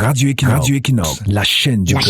Radio Equinox, la chaîne du peuple.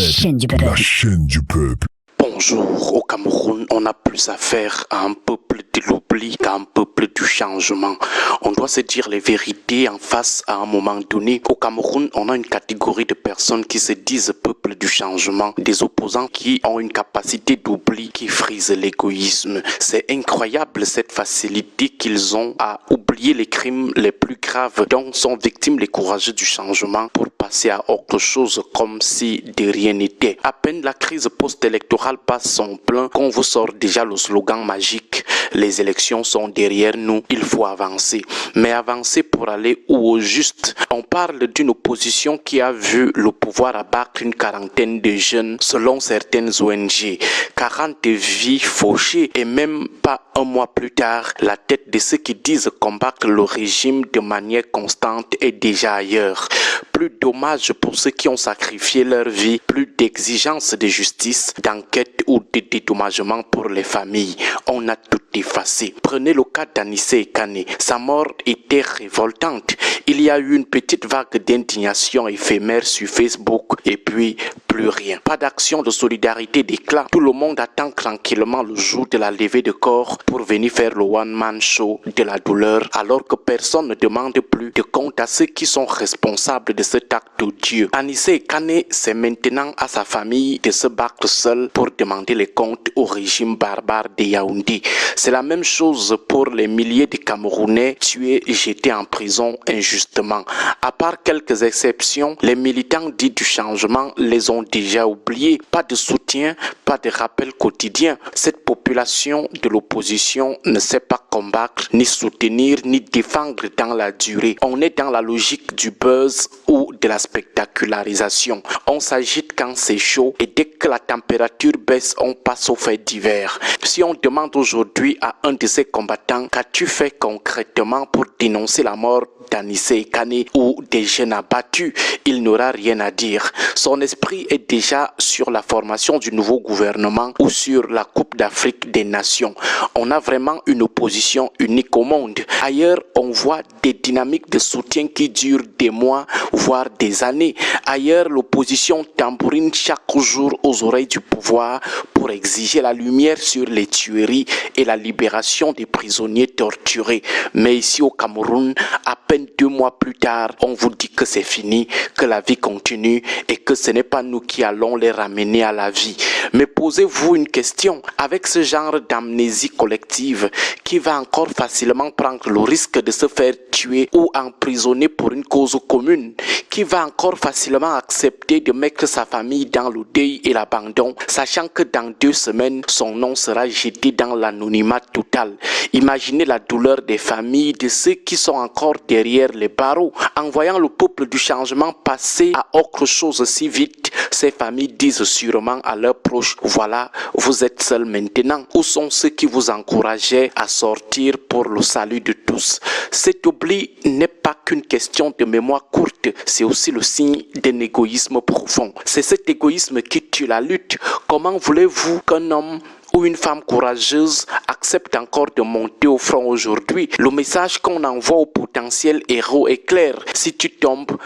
La chaîne du peuple. Bonjour, au Cameroun, on a plus affaire à un peuple de l'oubli qu'à un peuple du changement. On doit se dire les vérités en face à un moment donné. Au Cameroun, on a une catégorie de personnes qui se disent peuple du changement, des opposants qui ont une capacité d'oubli qui frise l'égoïsme. C'est incroyable cette facilité qu'ils ont à oublier les crimes les plus graves dont sont victimes les courageux du changement pour passer à autre chose comme si de rien n'était. À peine la crise post-électorale passe son plein qu'on vous sort déjà le slogan magique: les élections sont derrière nous, il faut avancer. Mais avancer pour aller où au juste? On parle d'une opposition qui a vu le pouvoir abattre une quarantaine de jeunes selon certaines ONG. 40 vies fauchées et même pas un mois plus tard, la tête de ceux qui disent combattre le régime de manière constante est déjà ailleurs. Plus d'hommages pour ceux qui ont sacrifié leur vie, plus d'exigences de justice, d'enquête ou de dédommagement pour les familles. On a tout effacé. Prenez le cas d'Anissé Kane. Sa mort était révoltante. Il y a eu une petite vague d'indignation éphémère sur Facebook et puis plus rien. Pas d'action de solidarité d'éclat. Tout le monde attend tranquillement le jour de la levée de corps pour venir faire le one-man show de la douleur, alors que personne ne demande plus de compte à ceux qui sont responsables de cet acte odieux. Anissé Kane, c'est maintenant à sa famille de se battre seul pour demander les comptes au régime barbare de Yaoundé. C'est la même chose pour les milliers de Camerounais tués et jetés en prison injustement. À part quelques exceptions, les militants dits du changement les ont déjà oubliés. Pas de soutien, pas de rappel quotidien. Cette population de l'opposition ne sait pas combattre, ni soutenir, ni défendre dans la durée. On est dans la logique du buzz ou de la spectacularisation. On s'agite quand c'est chaud et dès que la température baisse, on passe aux faits divers. Si on demande aujourd'hui à un de ces combattants: qu'as-tu fait concrètement pour dénoncer la mort d'Anissé Kane ou des jeunes abattus, il n'aura rien à dire. Son esprit est déjà sur la formation du nouveau gouvernement ou sur la Coupe d'Afrique des Nations. On a vraiment une opposition unique au monde. Ailleurs, on voit des dynamiques de soutien qui durent des mois, voire des années. Ailleurs, l'opposition tambourine chaque jour aux oreilles du pouvoir pour exiger la lumière sur les tueries et la libération des prisonniers torturés. Mais ici au Cameroun, à peine 2 mois plus tard, on vous dit que c'est fini, que la vie continue et que ce n'est pas nous qui allons les ramener à la vie. Mais posez-vous une question: avec ce genre d'amnésie collective, qui va encore facilement prendre le risque de se faire tuer ou emprisonner pour une cause commune? Qui va encore facilement accepter de mettre sa famille dans le deuil et l'abandon, sachant que dans 2 semaines, son nom sera jeté dans l'anonymat total? Imaginez la douleur des familles de ceux qui sont encore derrière les barreaux. En voyant le peuple du changement passer à autre chose si vite, ces familles disent sûrement à leurs proches: voilà, vous êtes seuls maintenant. Où sont ceux qui vous encourageaient à sortir pour le salut de tous? Cet oubli n'est pas qu'une question de mémoire courte, c'est aussi le signe d'un égoïsme profond. C'est cet égoïsme qui tue la lutte. Comment voulez-vous qu'un homme ou une femme courageuse accepte encore de monter au front aujourd'hui? Le message qu'on envoie au potentiel héros est clair: si tu tombes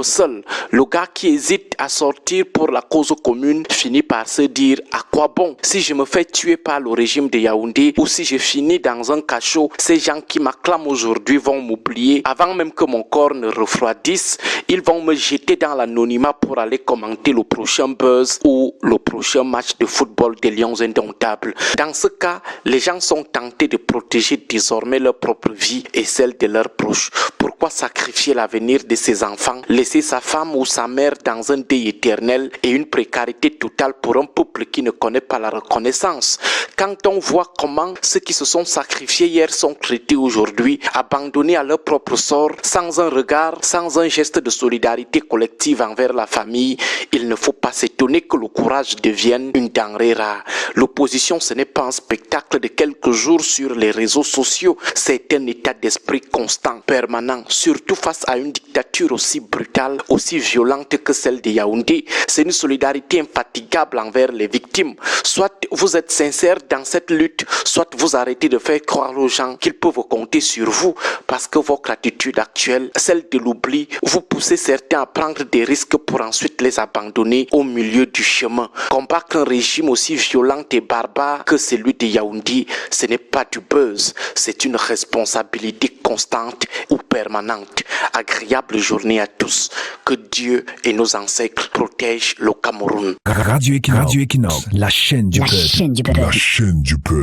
seul. Le gars qui hésite à sortir pour la cause commune finit par se dire: à quoi bon? Si je me fais tuer par le régime de Yaoundé ou si je finis dans un cachot, ces gens qui m'acclament aujourd'hui vont m'oublier. Avant même que mon corps ne refroidisse, ils vont me jeter dans l'anonymat pour aller commenter le prochain buzz ou le prochain match de football des Lions indomptables. Dans ce cas, les gens sont tentés de protéger désormais leur propre vie et celle de leurs proches. Pourquoi sacrifier l'avenir de ses enfants, laisser sa femme ou sa mère dans un deuil éternel et une précarité totale pour un peuple qui ne connaît pas la reconnaissance? Quand on voit comment ceux qui se sont sacrifiés hier sont traités aujourd'hui, abandonnés à leur propre sort, sans un regard, sans un geste de solidarité collective envers la famille, il ne faut pas s'étonner que le courage devienne une denrée rare. L'opposition l'opposition, ce n'est pas un spectacle de quelques jours sur les réseaux sociaux. C'est un état d'esprit constant, permanent, surtout face à une dictature aussi brutale, aussi violente que celle de Yaoundé. C'est une solidarité infatigable envers les victimes. Soit vous êtes sincère dans cette lutte, soit vous arrêtez de faire croire aux gens qu'ils peuvent compter sur vous, parce que votre attitude actuelle, celle de l'oubli, vous poussez certains à prendre des risques pour ensuite les abandonner au milieu du chemin. Combattre un régime aussi violent et barbare que celui de Yaoundé, ce n'est pas du buzz, c'est une responsabilité constante ou permanente. Agréable journée à tous. Que Dieu et nos ancêtres protègent le Cameroun. Radio Equinox, la chaîne du peuple. La chaîne du peuple.